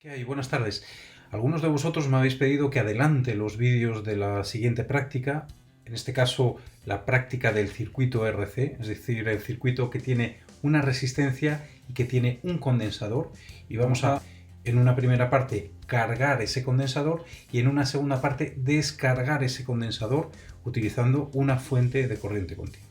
¿Qué hay? Buenas tardes. Algunos de vosotros me habéis pedido que adelante los vídeos de la siguiente práctica, en este caso la práctica del circuito RC, es decir, el circuito que tiene una resistencia y que tiene un condensador, y vamos a, en una primera parte, cargar ese condensador y en una segunda parte descargar ese condensador utilizando una fuente de corriente continua.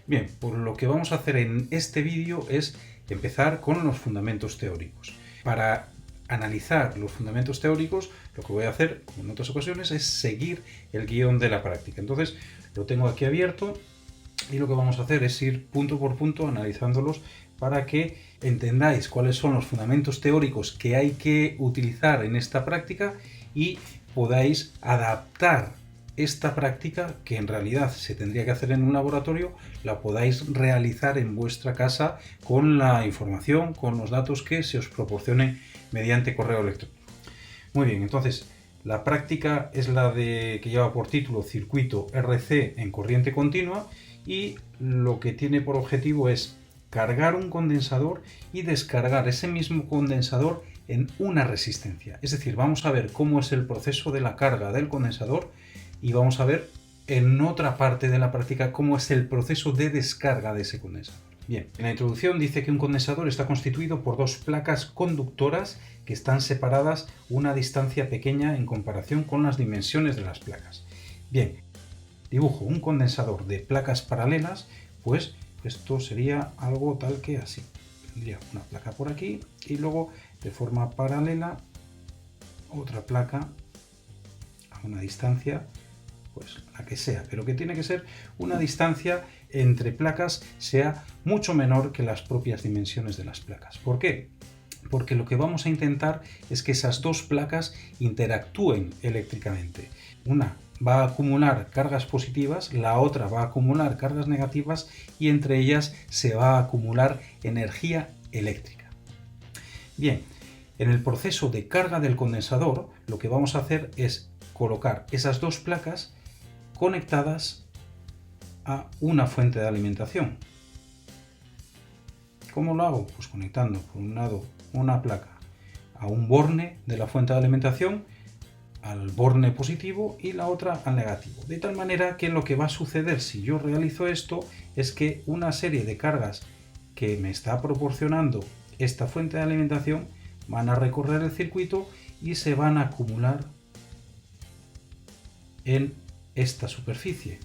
Bien, pues lo que vamos a hacer en este vídeo es empezar con los fundamentos teóricos. Para analizar los fundamentos teóricos, lo que voy a hacer, como en otras ocasiones, es seguir el guión de la práctica. Entonces, lo tengo aquí abierto y lo que vamos a hacer es ir punto por punto analizándolos para que entendáis cuáles son los fundamentos teóricos que hay que utilizar en esta práctica y podáis adaptar esta práctica, que en realidad se tendría que hacer en un laboratorio, la podáis realizar en vuestra casa con la información, con los datos que se os proporcionen mediante correo electrónico. Muy bien, entonces la práctica es la que lleva por título Circuito RC en corriente continua, y lo que tiene por objetivo es cargar un condensador y descargar ese mismo condensador en una resistencia. Es decir, vamos a ver cómo es el proceso de la carga del condensador y vamos a ver en otra parte de la práctica cómo es el proceso de descarga de ese condensador. Bien, en la introducción dice que un condensador está constituido por dos placas conductoras que están separadas una distancia pequeña en comparación con las dimensiones de las placas. Bien, dibujo un condensador de placas paralelas, pues esto sería algo tal que así. Tendría una placa por aquí y luego de forma paralela otra placa a una distancia, pues la que sea, pero que tiene que ser una distancia entre placas sea mucho menor que las propias dimensiones de las placas. ¿Por qué? Porque lo que vamos a intentar es que esas dos placas interactúen eléctricamente. Una va a acumular cargas positivas, la otra va a acumular cargas negativas y entre ellas se va a acumular energía eléctrica. Bien, en el proceso de carga del condensador lo que vamos a hacer es colocar esas dos placas conectadas a una fuente de alimentación. ¿Cómo lo hago? Pues conectando por un lado una placa a un borne de la fuente de alimentación, al borne positivo, y la otra al negativo. De tal manera que lo que va a suceder si yo realizo esto es que una serie de cargas que me está proporcionando esta fuente de alimentación van a recorrer el circuito y se van a acumular en esta superficie.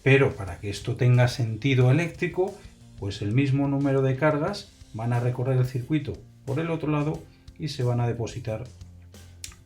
Pero para que esto tenga sentido eléctrico, pues el mismo número de cargas van a recorrer el circuito por el otro lado y se van a depositar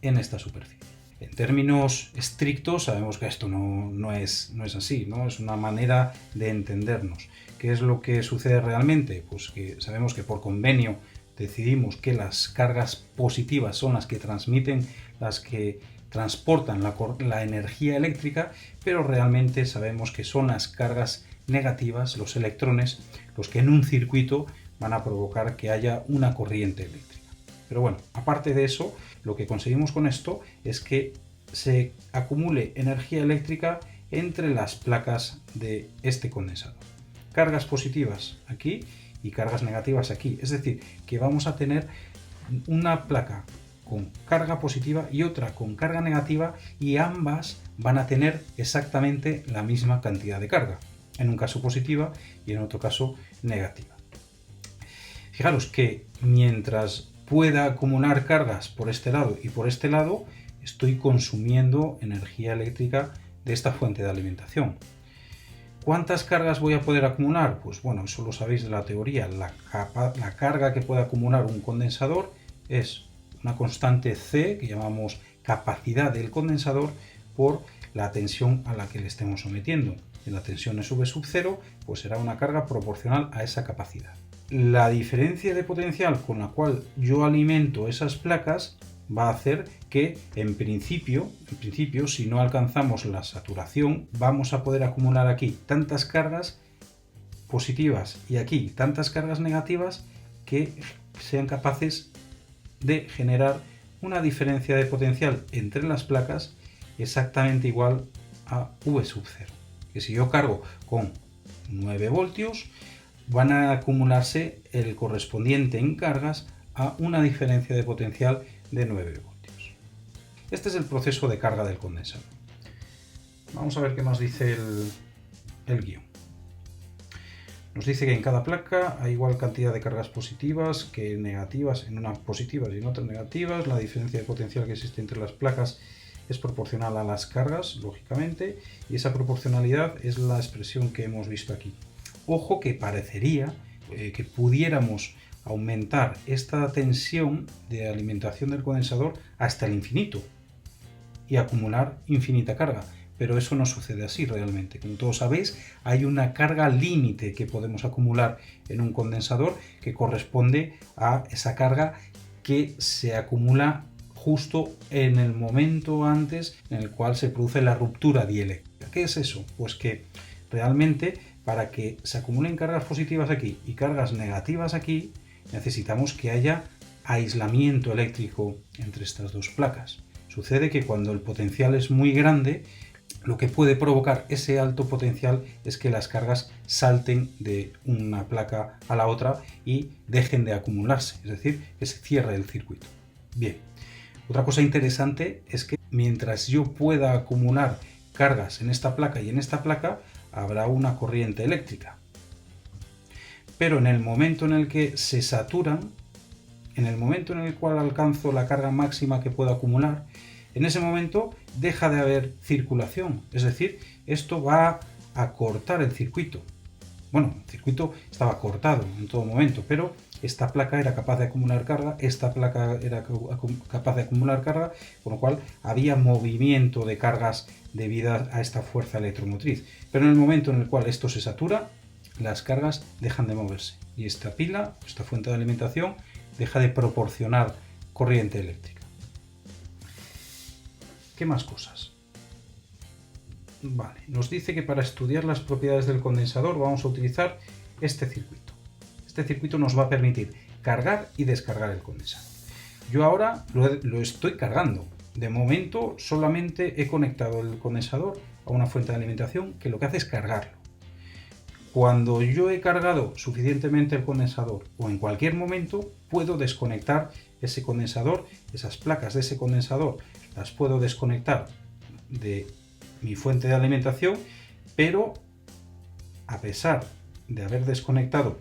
en esta superficie. En términos estrictos sabemos que esto no es así, ¿no? Es una manera de entendernos. ¿Qué es lo que sucede realmente? Pues que sabemos que por convenio decidimos que las cargas positivas son las que transmiten, las que transportan la energía eléctrica, pero realmente sabemos que son las cargas negativas, los electrones, los que en un circuito van a provocar que haya una corriente eléctrica. Pero bueno, aparte de eso, lo que conseguimos con esto es que se acumule energía eléctrica entre las placas de este condensador. Cargas positivas aquí y cargas negativas aquí. Es decir, que vamos a tener una placa con carga positiva y otra con carga negativa, y ambas van a tener exactamente la misma cantidad de carga, en un caso positiva y en otro caso negativa. Fijaros que mientras pueda acumular cargas por este lado y por este lado, estoy consumiendo energía eléctrica de esta fuente de alimentación. ¿Cuántas cargas voy a poder acumular? Pues bueno, eso lo sabéis de la teoría. La carga que puede acumular un condensador es una constante C, que llamamos capacidad del condensador, por la tensión a la que le estemos sometiendo. Si la tensión es V sub 0, pues será una carga proporcional a esa capacidad. La diferencia de potencial con la cual yo alimento esas placas va a hacer que, en principio, si no alcanzamos la saturación, vamos a poder acumular aquí tantas cargas positivas y aquí tantas cargas negativas que sean capaces de generar una diferencia de potencial entre las placas exactamente igual a V sub 0. Que si yo cargo con 9 voltios, van a acumularse el correspondiente en cargas a una diferencia de potencial de 9 voltios. Este es el proceso de carga del condensador. Vamos a ver qué más dice el guión. Nos dice que en cada placa hay igual cantidad de cargas positivas que negativas, en unas positivas y en otras negativas. La diferencia de potencial que existe entre las placas es proporcional a las cargas, lógicamente, y esa proporcionalidad es la expresión que hemos visto aquí. Ojo que parecería que pudiéramos aumentar esta tensión de alimentación del condensador hasta el infinito y acumular infinita carga, pero eso no sucede así realmente. Como todos sabéis, hay una carga límite que podemos acumular en un condensador que corresponde a esa carga que se acumula justo en el momento antes en el cual se produce la ruptura dieléctrica. ¿Qué es eso? Pues que realmente para que se acumulen cargas positivas aquí y cargas negativas aquí, necesitamos que haya aislamiento eléctrico entre estas dos placas. Sucede que cuando el potencial es muy grande, lo que puede provocar ese alto potencial es que las cargas salten de una placa a la otra y dejen de acumularse, es decir, que se cierre el circuito. Bien, otra cosa interesante es que mientras yo pueda acumular cargas en esta placa y en esta placa, habrá una corriente eléctrica. Pero en el momento en el que se saturan, en el momento en el cual alcanzo la carga máxima que puedo acumular, en ese momento deja de haber circulación, es decir, esto va a cortar el circuito. Bueno, el circuito estaba cortado en todo momento, pero esta placa era capaz de acumular carga, esta placa era capaz de acumular carga, con lo cual había movimiento de cargas debido a esta fuerza electromotriz. Pero en el momento en el cual esto se satura, las cargas dejan de moverse y esta pila, esta fuente de alimentación, deja de proporcionar corriente eléctrica. ¿Qué más cosas? Vale, nos dice que para estudiar las propiedades del condensador vamos a utilizar este circuito. Este circuito nos va a permitir cargar y descargar el condensador. Yo ahora lo estoy cargando. De momento solamente he conectado el condensador a una fuente de alimentación que lo que hace es cargarlo. Cuando yo he cargado suficientemente el condensador o en cualquier momento puedo desconectar ese condensador, esas placas de ese condensador las puedo desconectar de mi fuente de alimentación, pero a pesar de haber desconectado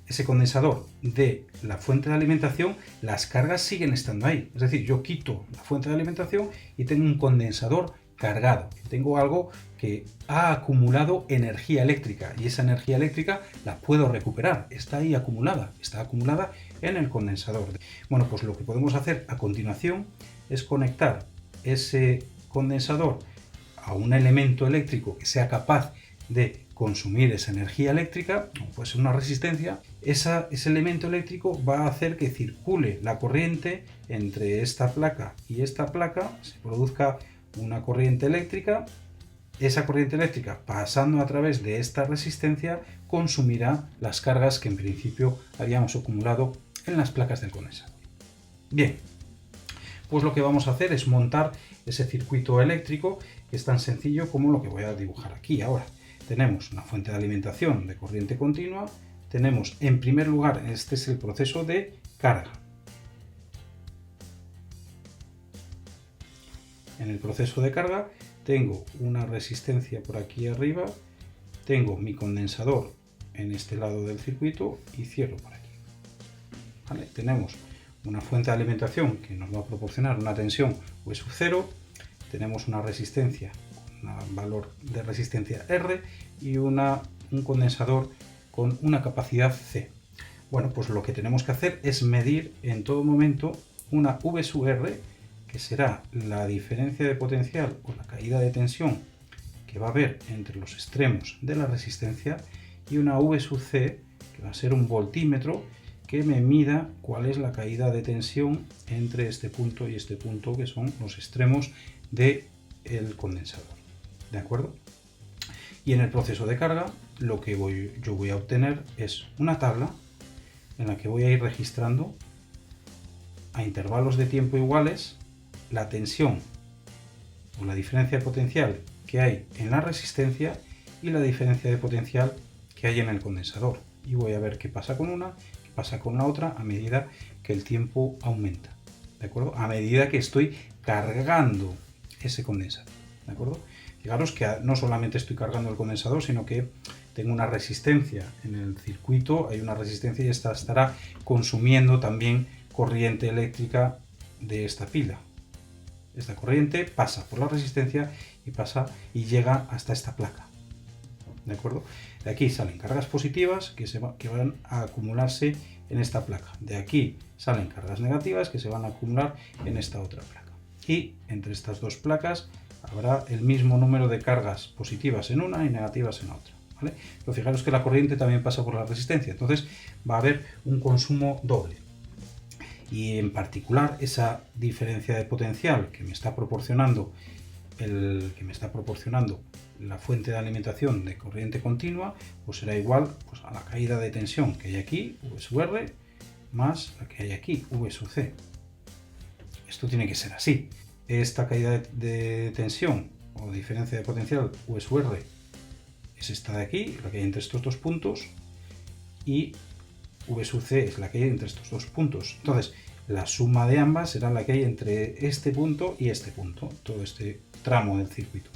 ese condensador de la fuente de alimentación, las cargas siguen estando ahí. Es decir, yo quito la fuente de alimentación y tengo un condensador cargado. Tengo algo que ha acumulado energía eléctrica y esa energía eléctrica la puedo recuperar. Está ahí acumulada, está acumulada en el condensador. Bueno, pues lo que podemos hacer a continuación es conectar ese condensador a un elemento eléctrico que sea capaz de consumir esa energía eléctrica, pues una resistencia. Ese elemento eléctrico va a hacer que circule la corriente entre esta placa y esta placa, se produzca una corriente eléctrica. Esa corriente eléctrica, pasando a través de esta resistencia, consumirá las cargas que en principio habíamos acumulado en las placas del condensador. Bien, pues lo que vamos a hacer es montar ese circuito eléctrico, que es tan sencillo como lo que voy a dibujar aquí ahora. Tenemos una fuente de alimentación de corriente continua, tenemos en primer lugar, este es el proceso de carga. En el proceso de carga tengo una resistencia por aquí arriba, tengo mi condensador en este lado del circuito y cierro por aquí. ¿Vale? Tenemos una fuente de alimentación que nos va a proporcionar una tensión V sub 0, tenemos una resistencia, un valor de resistencia R y un condensador con una capacidad C. Bueno, pues lo que tenemos que hacer es medir en todo momento una V sub R, que será la diferencia de potencial o la caída de tensión que va a haber entre los extremos de la resistencia, y una V sub C, que va a ser un voltímetro que me mida cuál es la caída de tensión entre este punto y este punto, que son los extremos del condensador. ¿De acuerdo? Y en el proceso de carga lo que yo voy a obtener es una tabla en la que voy a ir registrando a intervalos de tiempo iguales la tensión o la diferencia de potencial que hay en la resistencia y la diferencia de potencial que hay en el condensador. Y voy a ver qué pasa con una, qué pasa con la otra a medida que el tiempo aumenta, ¿de acuerdo? A medida que estoy cargando ese condensador, ¿de acuerdo? Fijaros que no solamente estoy cargando el condensador, sino que tengo una resistencia en el circuito, hay una resistencia y esta estará consumiendo también corriente eléctrica de esta pila. Esta corriente pasa por la resistencia y pasa y llega hasta esta placa, ¿de acuerdo? De aquí salen cargas positivas que van a acumularse en esta placa. De aquí salen cargas negativas que se van a acumular en esta otra placa. Y entre estas dos placas habrá el mismo número de cargas positivas en una y negativas en otra, ¿vale? Pero fijaros que la corriente también pasa por la resistencia, entonces va a haber un consumo doble. Y en particular esa diferencia de potencial que me está proporcionando la fuente de alimentación de corriente continua, pues será igual pues, a la caída de tensión que hay aquí, V sub R, más la que hay aquí, V sub C. Esto tiene que ser así. Esta caída de tensión o diferencia de potencial V sub R es esta de aquí, la que hay entre estos dos puntos, y V sub C es la que hay entre estos dos puntos. Entonces, la suma de ambas será la que hay entre este punto y este punto, todo este tramo del circuito.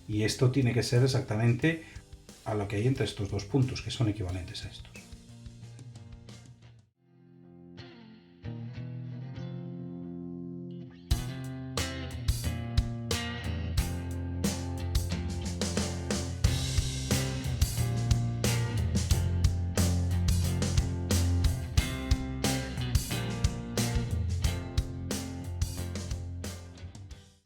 Y esto tiene que ser exactamente a lo que hay entre estos dos puntos, que son equivalentes a estos.